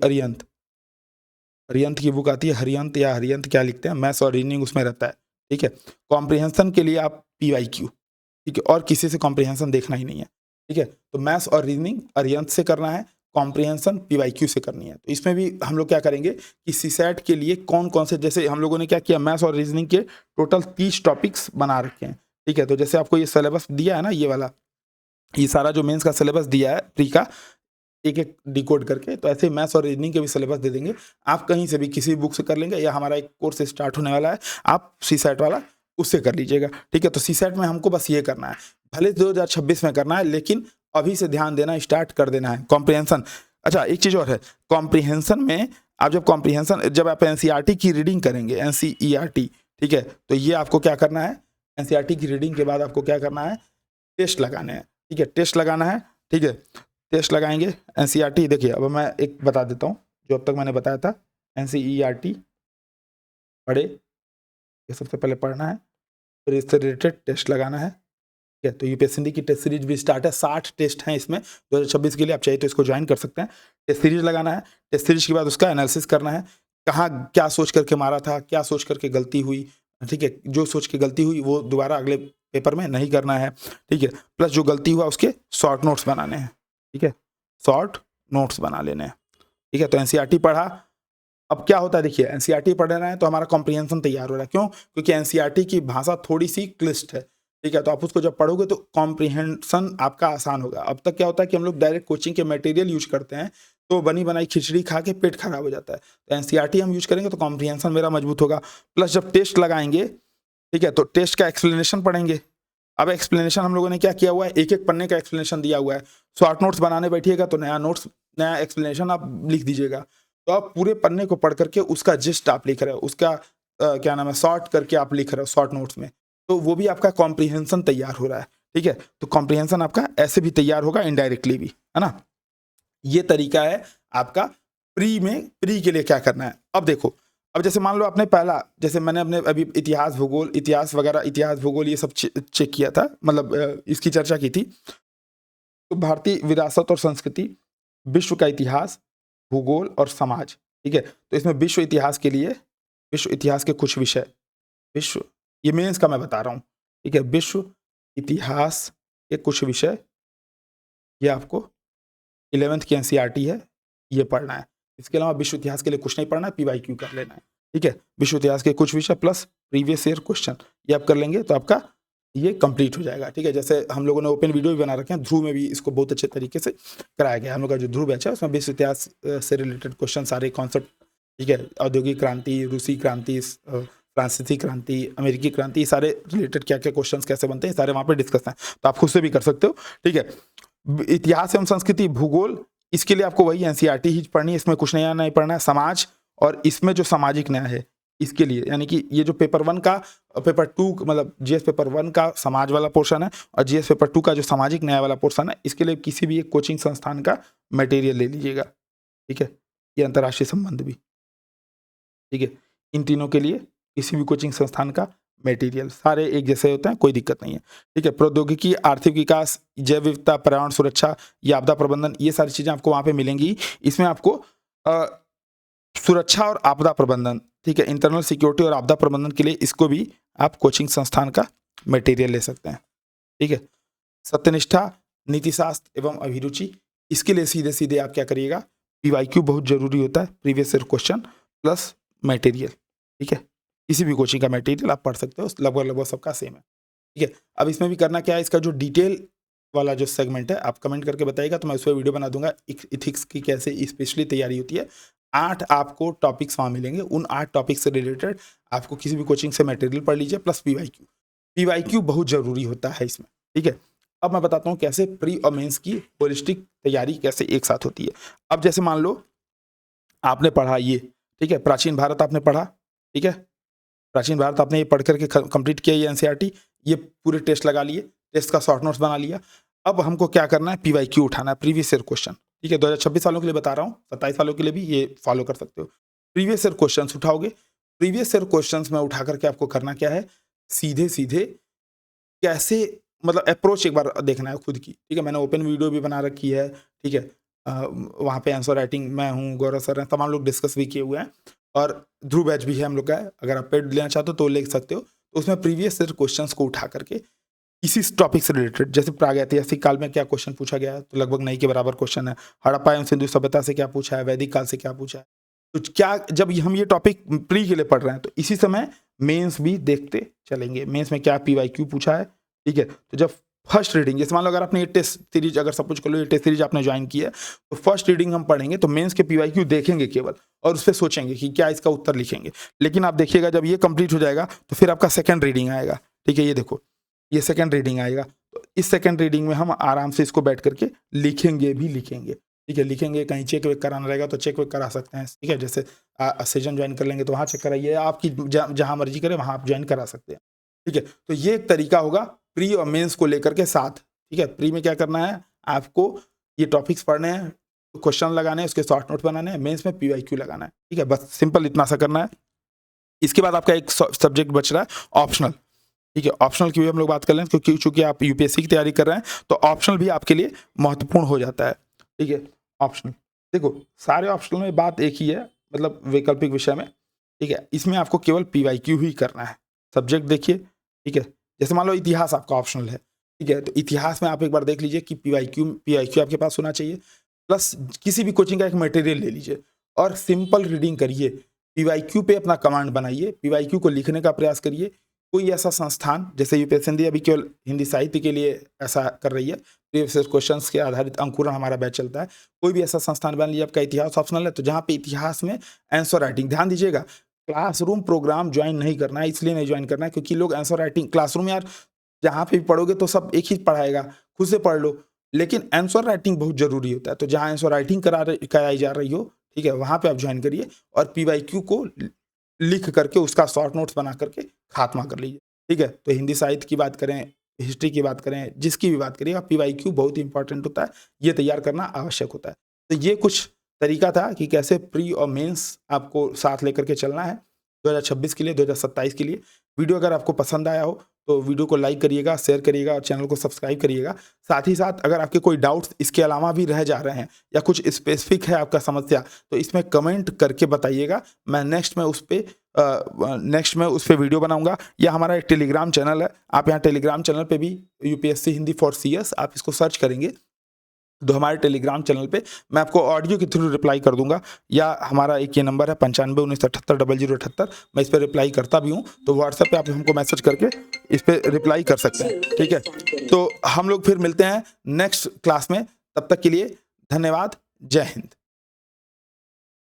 अरिहंत की बुक आती है, हरिहंत या हरिहंत क्या लिखते हैं, मैथ्स और रीजनिंग उसमें रहता है, ठीक है। कॉम्प्रिहेंशन के लिए आप पीवाईक्यू, ठीक है, और किसी से कॉम्प्रिहेंशन देखना ही नहीं है, ठीक है। तो मैथ्स और रीजनिंग अरिहंत से करना है, कॉम्प्रिहेंशन पीवाईक्यू से करनी है। तो इसमें भी हम लोग क्या करेंगे कि सीसैट के लिए कौन कौन से, जैसे हम लोगों ने क्या किया, मैथ्स और रीजनिंग के टोटल 30 टॉपिक्स बना रखे हैं, ठीक है। तो जैसे आपको ये सिलेबस दिया है ना, ये वाला, ये सारा जो मेंस का सिलेबस दिया है प्री का, एक एक डिकोड करके, तो ऐसे मैथ्स और रीजनिंग के भी सिलेबस दे देंगे। आप कहीं से भी किसी बुक से कर लेंगे, या हमारा एक कोर्स स्टार्ट होने वाला है, आप सीसैट वाला उससे कर लीजिएगा, ठीक है। तो सीसैट में हमको बस ये करना है, भले 2026 में करना है, लेकिन अभी से ध्यान देना स्टार्ट कर देना है। कॉम्प्रिहेंशन, अच्छा एक चीज़ और है, कॉम्प्रिहेंशन में आप जब आप एनसीईआरटी की रीडिंग करेंगे, एनसीईआरटी, ठीक है, तो ये आपको क्या करना है, एनसीईआरटी की रीडिंग के बाद आपको क्या करना है, टेस्ट लगाने हैं, ठीक है, टेस्ट लगाना है, ठीक है। टेस्ट लगाएंगे एनसीईआरटी, देखिए अब मैं एक बता देता हूँ जो अब तक मैंने बताया था। एनसीईआरटी पढ़े, ये सबसे पहले पढ़ना है, फिर इससे रिलेटेड टेस्ट लगाना है, ठीक है। तो यूपीएससी हिंदी की टेस्ट सीरीज भी स्टार्ट है, 60 टेस्ट हैं इसमें 2026 के लिए, आप चाहिए तो इसको ज्वाइन कर सकते हैं। टेस्ट सीरीज लगाना है, टेस्ट सीरीज के बाद उसका एनालिसिस करना है, कहाँ क्या सोच करके मारा था, क्या सोच करके गलती हुई, ठीक है। जो सोच के गलती हुई वो दोबारा अगले पेपर में नहीं करना है, ठीक है। प्लस जो गलती हुआ उसके शॉर्ट नोट्स बनाने हैं, ठीक है, शॉर्ट नोट्स बना लेने हैं, ठीक है। तो एनसीईआरटी पढ़ा। अब क्या होता है देखिए, एनसीईआरटी पढ़ रहे हैं तो हमारा कॉम्प्रिहेंशन तैयार हो रहा है। क्यों? क्योंकि एनसीईआरटी की भाषा थोड़ी सी क्लिष्ट है, ठीक है। तो आप उसको जब पढ़ोगे तो कॉम्प्रिहेंशन आपका आसान होगा। अब तक क्या होता है कि हम लोग डायरेक्ट कोचिंग के मटेरियल यूज करते हैं, तो बनी बनाई खिचड़ी खा के पेट खराब हो जाता है। तो एनसीईआरटी हम यूज करेंगे तो कॉम्प्रिहेंशन मेरा मजबूत होगा। प्लस जब टेस्ट लगाएंगे, ठीक है, तो टेस्ट का एक्सप्लेनेशन पढ़ेंगे। अब एक्सप्लेनेशन हम लोगों ने क्या किया हुआ है, एक एक पन्ने का एक्सप्लेनेशन दिया हुआ है। शॉर्ट नोट्स बनाने बैठिएगा तो नया नोट्स, नया एक्सप्लेनेशन आप लिख दीजिएगा। तो आप पूरे पन्ने को पढ़ करके उसका जिस्ट आप लिख रहे हो, उसका क्या नाम है, शॉर्ट करके आप लिख रहे हो शॉर्ट नोट्स में, तो वो भी आपका कॉम्प्रिहेंशन तैयार हो रहा है, ठीक है। तो कॉम्प्रिहेंशन आपका ऐसे भी तैयार होगा, इनडायरेक्टली भी, है ना। ये तरीका है आपका प्री में। प्री के लिए क्या करना है, अब देखो। अब जैसे मान लो आपने पहला, जैसे मैंने अपने अभी इतिहास भूगोल, इतिहास वगैरह, इतिहास भूगोल ये सब चेक किया था, मतलब इसकी चर्चा की थी। तो भारतीय विरासत और संस्कृति, विश्व का इतिहास, भूगोल और समाज, ठीक है। तो इसमें विश्व इतिहास के लिए, विश्व इतिहास के कुछ विषय, विश्व, ये मेंस का मैं बता रहा हूँ, ठीक है। विश्व इतिहास के कुछ विषय, ये आपको 11th की एनसीईआरटी है, ये पढ़ना है। इसके अलावा विश्व इतिहास के लिए कुछ नहीं पढ़ना है, पीवाईक्यू कर लेना है, ठीक है। विश्व इतिहास के कुछ विषय प्लस प्रीवियस ईयर क्वेश्चन, ये आप कर लेंगे तो आपका ये कंप्लीट हो जाएगा, ठीक है। जैसे हम लोगों ने ओपन वीडियो भी बना रखे हैं, ध्रुव में भी इसको बहुत अच्छे तरीके से कराया गया। हम लोग का जो ध्रुव बैच है उसमें विश्व इतिहास से रिलेटेड क्वेश्चन, सारे कॉन्सेप्ट, ठीक है। औद्योगिक क्रांति, रूसी क्रांति, फ्रांसीसी क्रांति, अमेरिकी क्रांति, सारे रिलेटेड क्या क्या क्वेश्चन कैसे बनते हैं, सारे वहाँ पे डिस्कस हैं। तो आप खुद से भी कर सकते हो, ठीक है। इतिहास एवं संस्कृति, भूगोल, इसके लिए आपको वही एनसीईआरटी ही पढ़नी है, इसमें कुछ नया नहीं पढ़ना है। समाज, और इसमें जो सामाजिक न्याय है इसके लिए, यानी कि ये जो पेपर 1 का, पेपर 2 मतलब जीएस पेपर 1 का समाज वाला पोर्शन है, और जीएस पेपर 2 का जो सामाजिक न्याय वाला पोर्शन है, इसके लिए किसी भी एक कोचिंग संस्थान का मटेरियल ले लीजिएगा, ठीक है। ये अंतर्राष्ट्रीय संबंध भी, ठीक है। इन तीनों के लिए किसी भी कोचिंग संस्थान का मटेरियल, सारे एक जैसे होते हैं, कोई दिक्कत नहीं है, ठीक है। प्रौद्योगिकी, आर्थिक विकास, जैव विविधता, पर्यावरण सुरक्षा, या आपदा प्रबंधन, ये सारी चीजें आपको वहां पे मिलेंगी। इसमें आपको सुरक्षा और आपदा प्रबंधन, ठीक है, इंटरनल सिक्योरिटी और आपदा प्रबंधन के लिए इसको भी आप कोचिंग संस्थान का मटेरियल ले सकते हैं, ठीक है। सत्यनिष्ठा, नीति शास्त्र एवं अभिरुचि, इसके लिए सीधे सीधे आप क्या करिएगा, पीवाईक्यू बहुत जरूरी होता है, previous year question plus material, ठीक है। किसी भी कोचिंग का मटेरियल आप पढ़ सकते हो, लगभग लगभग सबका सेम है, ठीक है। अब इसमें भी करना क्या है, इसका जो डिटेल वाला जो सेगमेंट है आप कमेंट करके बताइएगा, तो मैं उस पर वीडियो बना दूंगा, इथिक्स की कैसे स्पेशली तैयारी होती है। 8 आपको टॉपिक्स वहाँ मिलेंगे, उन 8 टॉपिक से रिलेटेड आपको किसी भी कोचिंग से मटेरियल पढ़ लीजिए, प्लस पीवाईक्यू। पीवाईक्यू बहुत जरूरी होता है इसमें, ठीक है। अब मैं बताता हूँ कैसे प्री और मेंस की होलिस्टिक तैयारी कैसे एक साथ होती है। अब जैसे मान लो आपने पढ़ा ये, ठीक है, प्राचीन भारत आपने पढ़ा, ठीक है, प्राचीन भारत आपने ये पढ़ करके कंप्लीट किया, ये एनसीईआरटी, ये पूरे टेस्ट लगा लिए, टेस्ट का शॉर्ट नोट्स बना लिया। अब हमको क्या करना है, पीवाईक्यू उठाना है, प्रीवियस ईयर क्वेश्चन, ठीक है। 2026 सालों के लिए बता रहा हूँ, 27 सालों के लिए भी ये फॉलो कर सकते हो। प्रीवियस ईयर क्वेश्चन उठाओगे, प्रीवियस ईयर क्वेश्चन में उठा करके आपको करना क्या है, सीधे सीधे कैसे, मतलब अप्रोच एक बार देखना है खुद की, ठीक है। मैंने ओपन वीडियो भी बना रखी है, ठीक है। वहाँ पे आंसर राइटिंग मैं हूँ, गौरव सर हैं, तमाम लोग डिस्कस भी किए हुए हैं, और ध्रुव बैच भी है हम लोग का, अगर आप पेड लेना चाहते हो तो ले सकते हो। तो उसमें प्रीवियस ईयर क्वेश्चंस को उठा करके इसी टॉपिक से रिलेटेड, जैसे प्रागैतिहासिक काल में क्या क्वेश्चन पूछा गया है, तो लगभग नहीं के बराबर क्वेश्चन है। हड़प्पा एवं सिंधु सभ्यता से क्या पूछा है, वैदिक काल से क्या पूछा है, तो क्या, जब हम ये टॉपिक प्री के लिए पढ़ रहे हैं तो इसी समय मेंस भी देखते चलेंगे, मेंस में क्या पीवाईक्यू पूछा है, ठीक है। तो जब फर्स्ट रीडिंग, जैसे मान लो अगर आपने ये टेस्ट सीरीज, अगर सब कुछ कर लो, ये टेस्ट सीरीज आपने ज्वाइन की है, तो फर्स्ट रीडिंग हम पढ़ेंगे तो मेंस के पीवाईक्यू देखेंगे केवल, और उस पर सोचेंगे कि क्या इसका उत्तर लिखेंगे। लेकिन आप देखिएगा जब ये कंप्लीट हो जाएगा तो फिर आपका सेकंड रीडिंग आएगा, ठीक है। ये देखो, ये सेकंड रीडिंग आएगा, तो इस सेकंड रीडिंग में हम आराम से इसको बैठ करके लिखेंगे भी लिखेंगे, ठीक है। लिखेंगे, कहीं चेक वेक कराना रहेगा तो चेक वेक करा सकते हैं, ठीक है। जैसे सेशन ज्वाइन कर लेंगे तो वहाँ चेक कराइए, आपकी जहाँ मर्जी करे वहाँ आप ज्वाइन करा सकते हैं, ठीक है। तो ये एक तरीका होगा प्री और मेंस को लेकर के साथ, ठीक है। प्री में क्या करना है, आपको ये टॉपिक्स पढ़ने हैं, क्वेश्चन लगाने हैं, उसके शॉर्ट नोट बनाने हैं, मेंस में पीवाईक्यू लगाना है, ठीक है। बस सिंपल इतना सा करना है। इसके बाद आपका एक सब्जेक्ट बच रहा है ऑप्शनल, ठीक है। ऑप्शनल की भी हम लोग बात कर लें, क्योंकि चूंकि आप यूपीएससी की तैयारी कर रहे हैं तो ऑप्शनल भी आपके लिए महत्वपूर्ण हो जाता है, ठीक है। ऑप्शनल, देखो सारे ऑप्शनल में बात एक ही है, मतलब वैकल्पिक विषय में, ठीक है, इसमें आपको केवल PYQ ही करना है। सब्जेक्ट देखिए, ठीक है, जैसे मान लो इतिहास आपका ऑप्शनल है, ठीक है, तो इतिहास में आप एक बार देख लीजिए कि PYQ आपके पास होना चाहिए, प्लस किसी भी कोचिंग का एक मटेरियल ले लीजिए और सिंपल रीडिंग करिए। PYQ पे अपना कमांड बनाइए, PYQ को लिखने का प्रयास करिए। कोई ऐसा संस्थान, जैसे यूपीएससी अभी केवल हिंदी साहित्य के लिए ऐसा कर रही है, प्रीवियस क्वेश्चंस के आधारित अंकुरण हमारा बैच चलता है। कोई भी ऐसा संस्थान बन लीजिए, आपका इतिहास ऑप्शनल है, तो जहाँ पे इतिहास में आंसर राइटिंग, ध्यान दीजिएगा, क्लासरूम प्रोग्राम ज्वाइन नहीं करना है, इसलिए नहीं ज्वाइन करना है क्योंकि लोग आंसर राइटिंग क्लासरूम, यार जहाँ पे भी पढ़ोगे तो सब एक ही पढ़ाएगा, खुद से पढ़ लो, लेकिन आंसर राइटिंग बहुत जरूरी होता है। तो जहाँ आंसर राइटिंग कराई जा रही हो, ठीक है, वहाँ पे आप ज्वाइन करिए और PYQ को लिख करके उसका शॉर्ट नोट्स बना करके खात्मा कर लीजिए, ठीक है। तो हिंदी साहित्य की बात करें, हिस्ट्री की बात करें, जिसकी भी बात करिएगा, PYQ बहुत इंपॉर्टेंट होता है, ये तैयार करना आवश्यक होता है। तो ये कुछ तरीका था कि कैसे प्री और मेंस आपको साथ लेकर के चलना है 2026 के लिए, 2027 के लिए। वीडियो अगर आपको पसंद आया हो तो वीडियो को लाइक करिएगा, शेयर करिएगा और चैनल को सब्सक्राइब करिएगा। साथ ही साथ अगर आपके कोई डाउट्स इसके अलावा भी रह जा रहे हैं या कुछ स्पेसिफिक है आपका समस्या, तो इसमें कमेंट करके बताइएगा। मैं नेक्स्ट में उस पर वीडियो बनाऊंगा। या हमारा एक टेलीग्राम चैनल है, आप यहाँ टेलीग्राम चैनल पे भी UPSC हिंदी फॉर CS आप इसको सर्च करेंगे तो हमारे टेलीग्राम चैनल पे मैं आपको ऑडियो के थ्रू रिप्लाई कर दूंगा, या हमारा एक ये नंबर है 9519780078, मैं इस पर रिप्लाई करता भी हूँ। तो व्हाट्सएप पे आप हमको मैसेज करके इस पर रिप्लाई कर सकते हैं, ठीक है। तो हम लोग फिर मिलते हैं नेक्स्ट क्लास में, तब तक के लिए धन्यवाद, जय हिंद।